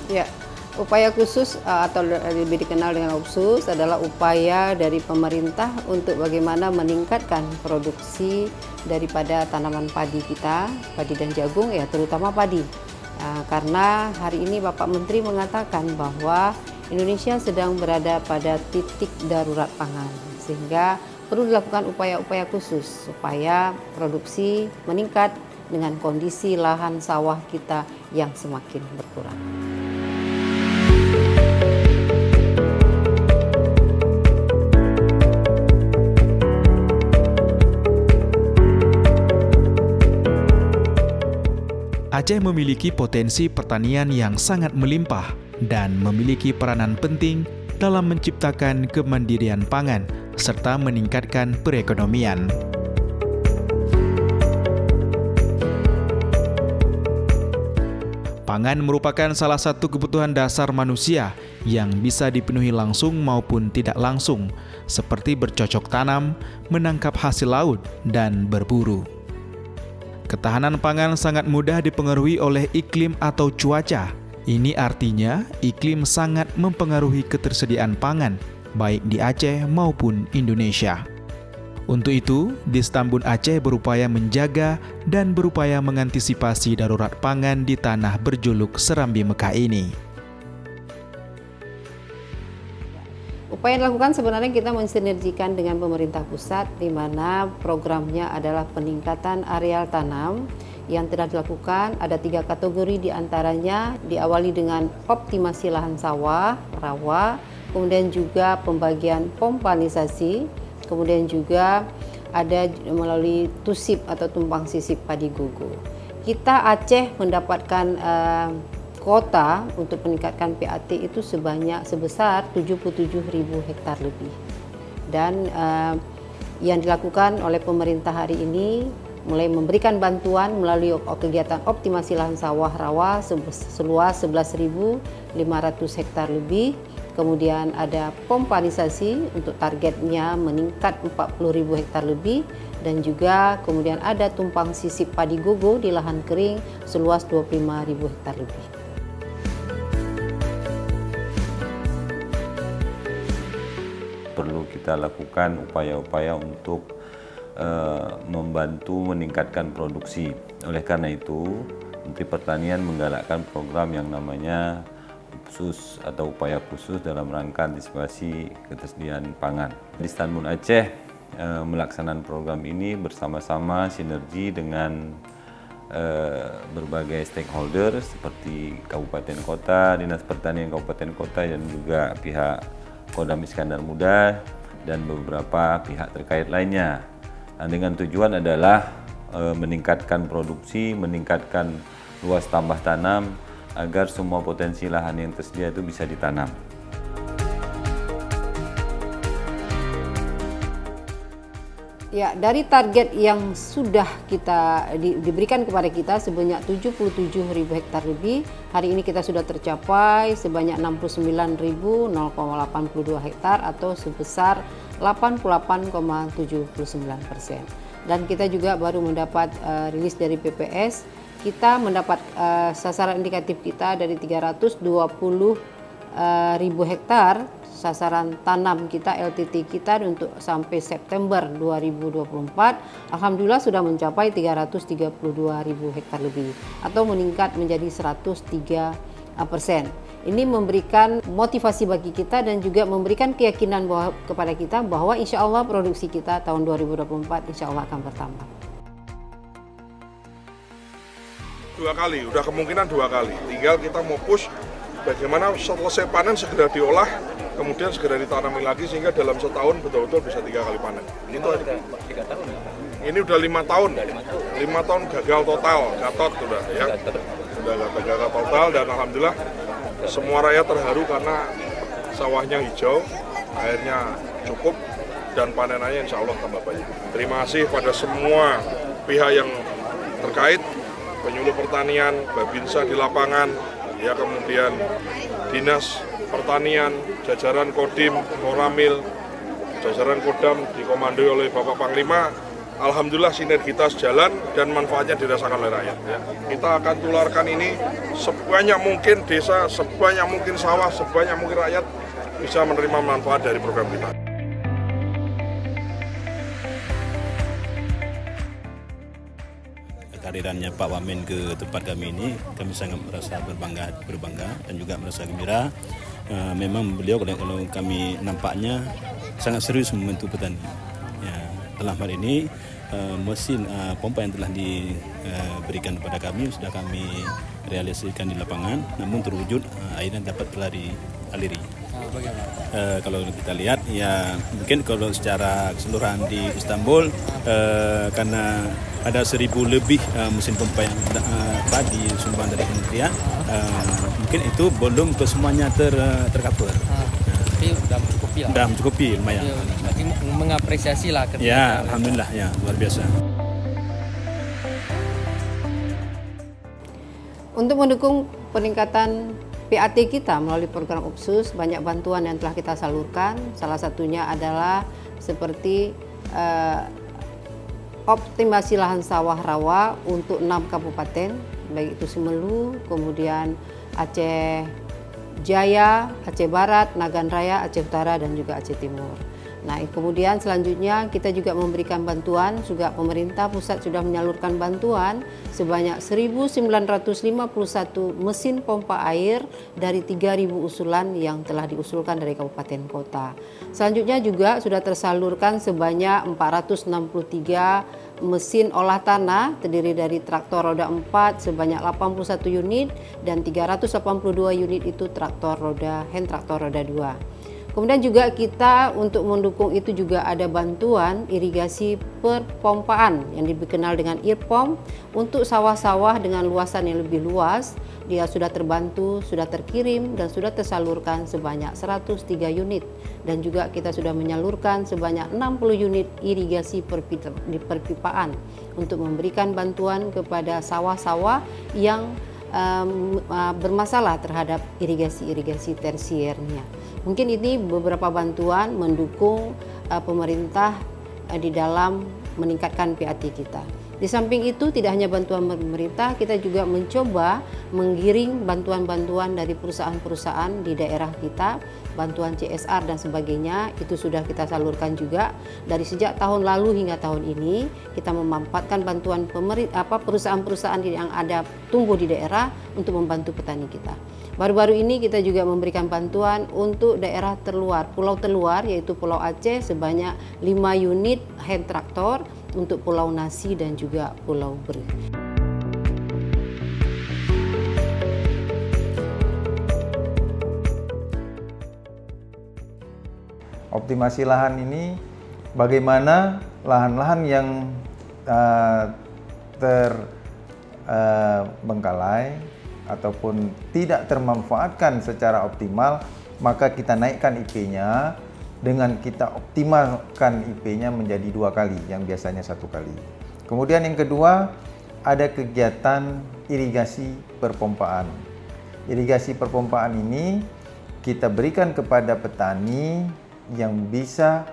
Ya, upaya khusus atau lebih dikenal dengan UPSUS adalah upaya dari pemerintah untuk bagaimana meningkatkan produksi daripada tanaman padi kita, padi dan jagung ya, terutama padi. Karena hari ini Bapak Menteri mengatakan bahwa Indonesia sedang berada pada titik darurat pangan, sehingga perlu dilakukan upaya-upaya khusus supaya produksi meningkat dengan kondisi lahan sawah kita yang semakin berkurang. Aceh memiliki potensi pertanian yang sangat melimpah dan memiliki peranan penting dalam menciptakan kemandirian pangan serta meningkatkan perekonomian. Pangan merupakan salah satu kebutuhan dasar manusia yang bisa dipenuhi langsung maupun tidak langsung, seperti bercocok tanam, menangkap hasil laut, dan berburu. Ketahanan pangan sangat mudah dipengaruhi oleh iklim atau cuaca. Ini artinya iklim sangat mempengaruhi ketersediaan pangan, baik di Aceh maupun Indonesia. Untuk itu, Distambun Aceh berupaya menjaga dan berupaya mengantisipasi darurat pangan di tanah berjuluk Serambi Mekah ini. Upaya yang dilakukan sebenarnya kita mensinergikan dengan pemerintah pusat, di mana programnya adalah peningkatan areal tanam yang telah dilakukan. Ada 3 kategori, diantaranya diawali dengan optimasi lahan sawah, rawa, kemudian juga pembagian pompanisasi, kemudian juga ada melalui tusip atau tumpang sisip padi gugu. Kita Aceh mendapatkan kuota untuk meningkatkan PAT itu sebesar 77.000 hektar lebih. Dan yang dilakukan oleh pemerintah hari ini mulai memberikan bantuan melalui kegiatan optimasi lahan sawah rawa seluas 11.500 hektar lebih. Kemudian ada pompanisasi untuk targetnya meningkat 40.000 hektar lebih, dan juga kemudian ada tumpang sisip padi gogo di lahan kering seluas 25.000 hektar lebih. Perlu kita lakukan upaya-upaya untuk membantu meningkatkan produksi. Oleh karena itu, Menteri Pertanian menggalakkan program yang namanya UPSUS atau upaya khusus dalam rangka antisipasi ketersediaan pangan. Distambun Aceh melaksanakan program ini bersama-sama sinergi dengan berbagai stakeholder seperti Kabupaten Kota, Dinas Pertanian Kabupaten Kota, dan juga pihak Kodam Iskandar Muda dan beberapa pihak terkait lainnya. Nah, dengan tujuan adalah meningkatkan produksi, meningkatkan luas tambah tanam agar semua potensi lahan yang tersedia itu bisa ditanam. Ya, dari target yang sudah kita diberikan kepada kita sebanyak 77.000 hektar lebih, hari ini kita sudah tercapai sebanyak 69.082 hektar atau sebesar 88,79%. Dan kita juga baru mendapat rilis dari PPS, kita mendapat sasaran indikatif kita dari 320.000 hektar sasaran tanam kita, LTT kita untuk sampai September 2024, alhamdulillah sudah mencapai 332.000 hektar lebih atau meningkat menjadi 103%. Ini memberikan motivasi bagi kita dan juga memberikan keyakinan kepada kita bahwa insya Allah produksi kita tahun 2024 insya Allah akan bertambah. 2 kali, udah kemungkinan 2 kali. Tinggal kita mau push bagaimana selesai panen segera diolah, kemudian segera ditanami lagi sehingga dalam setahun betul-betul bisa 3 kali panen. Itu aja. 3 tahun ya? Ini udah 5 tahun. 5 tahun gagal total, gatot sudah ya. Sudah gagal total, dan alhamdulillah semua rakyat terharu karena sawahnya hijau, airnya cukup, dan panenannya insya Allah tambah banyak. Terima kasih pada semua pihak yang terkait, penyuluh pertanian, Babinsa di lapangan, ya, kemudian Dinas Pertanian, jajaran Kodim, Koramil, jajaran Kodam dikomandoi oleh Bapak Panglima, alhamdulillah sinergitas jalan dan manfaatnya dirasakan oleh rakyat. Ya. Kita akan tularkan ini sebanyak mungkin desa, sebanyak mungkin sawah, sebanyak mungkin rakyat bisa menerima manfaat dari program kita. Kehadirannya Pak Wamen ke tempat kami ini, kami sangat merasa berbangga dan juga merasa gembira. Memang beliau kalau kami nampaknya sangat serius membantu petani. Ya, dalam hal ini mesin pompa yang telah diberikan kepada kami sudah kami realisasikan di lapangan, namun terwujud airnya dapat aliri. Kalau kita lihat ya mungkin kalau secara keseluruhan di Istanbul karena ada 1.000 lebih mesin pompa yang disumbang dari kementerian, mungkin itu belum ke semuanya tercover. Tapi sudah mencukupi lah. Sudah mencukupi lumayan. Berarti mengapresiasi lah kerja. Ya, alhamdulillah ya, luar biasa. Untuk mendukung peningkatan PAT kita melalui program UPSUS, banyak bantuan yang telah kita salurkan. Salah satunya adalah seperti optimasi lahan sawah rawa untuk 6 kabupaten, baik itu Semelu, kemudian Aceh Jaya, Aceh Barat, Nagan Raya, Aceh Utara, dan juga Aceh Timur. Nah, kemudian selanjutnya kita juga memberikan bantuan, juga pemerintah pusat sudah menyalurkan bantuan sebanyak 1.951 mesin pompa air dari 3.000 usulan yang telah diusulkan dari kabupaten kota. Selanjutnya juga sudah tersalurkan sebanyak 463 mesin olah tanah terdiri dari traktor roda 4 sebanyak 81 unit dan 382 unit itu traktor roda hand traktor roda 2. Kemudian juga kita untuk mendukung itu juga ada bantuan irigasi perpompaan yang dikenal dengan IRPOM untuk sawah-sawah dengan luasan yang lebih luas. Dia sudah terbantu, sudah terkirim dan sudah tersalurkan sebanyak 103 unit. Dan juga kita sudah menyalurkan sebanyak 60 unit irigasi perpipaan untuk memberikan bantuan kepada sawah-sawah yang bermasalah terhadap irigasi tersiernya. Mungkin ini beberapa bantuan mendukung pemerintah di dalam meningkatkan PAT kita. Di samping itu tidak hanya bantuan pemerintah, kita juga mencoba menggiring bantuan-bantuan dari perusahaan-perusahaan di daerah kita, bantuan CSR dan sebagainya, itu sudah kita salurkan juga. Dari sejak tahun lalu hingga tahun ini, kita memanfaatkan bantuan perusahaan-perusahaan yang ada tumbuh di daerah untuk membantu petani kita. Baru-baru ini kita juga memberikan bantuan untuk daerah terluar, pulau terluar yaitu Pulau Aceh sebanyak 5 unit hand traktor untuk Pulau Nasi dan juga Pulau Beri. Optimasi lahan ini bagaimana lahan-lahan yang terbengkalai ataupun tidak termanfaatkan secara optimal, maka kita naikkan IP-nya dengan kita optimalkan IP-nya menjadi 2 kali, yang biasanya 1 kali. Kemudian yang kedua, ada kegiatan irigasi perpompaan. Irigasi perpompaan ini kita berikan kepada petani yang bisa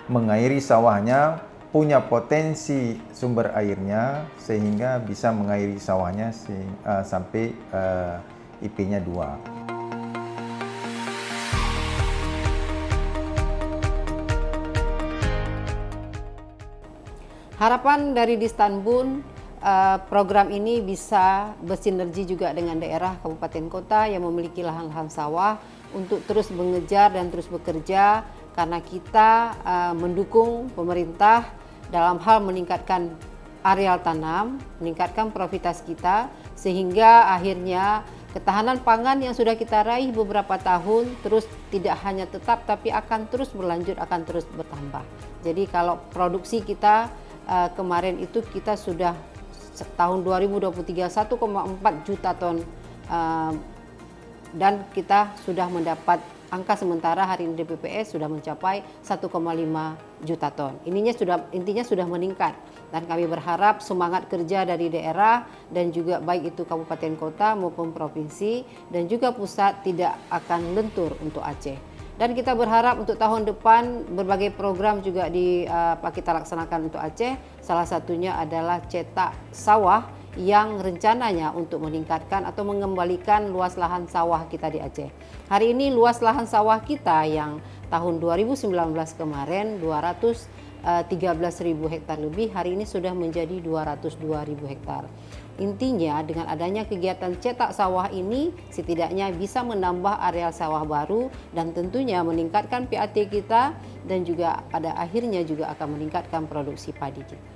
mengairi sawahnya, punya potensi sumber airnya sehingga bisa mengairi sawahnya sampai IP-nya 2. Harapan dari Distanbun, program ini bisa bersinergi juga dengan daerah kabupaten kota yang memiliki lahan-lahan sawah untuk terus mengejar dan terus bekerja, karena kita mendukung pemerintah dalam hal meningkatkan areal tanam, meningkatkan profitabilitas kita, sehingga akhirnya ketahanan pangan yang sudah kita raih beberapa tahun terus tidak hanya tetap tapi akan terus berlanjut, akan terus bertambah. Jadi kalau produksi kita kemarin itu kita sudah tahun 2023 1,4 juta ton dan kita sudah mendapat angka sementara hari ini di BPS sudah mencapai 1,5 juta ton. Intinya sudah meningkat, dan kami berharap semangat kerja dari daerah dan juga baik itu kabupaten kota maupun provinsi dan juga pusat tidak akan lentur untuk Aceh. Dan kita berharap untuk tahun depan berbagai program juga kita laksanakan untuk Aceh. Salah satunya adalah cetak sawah yang rencananya untuk meningkatkan atau mengembalikan luas lahan sawah kita di Aceh. Hari ini luas lahan sawah kita yang tahun 2019 kemarin 213.000 hektar lebih, hari ini sudah menjadi 202.000 hektar. Intinya dengan adanya kegiatan cetak sawah ini setidaknya bisa menambah areal sawah baru dan tentunya meningkatkan PAT kita dan juga pada akhirnya juga akan meningkatkan produksi padi kita.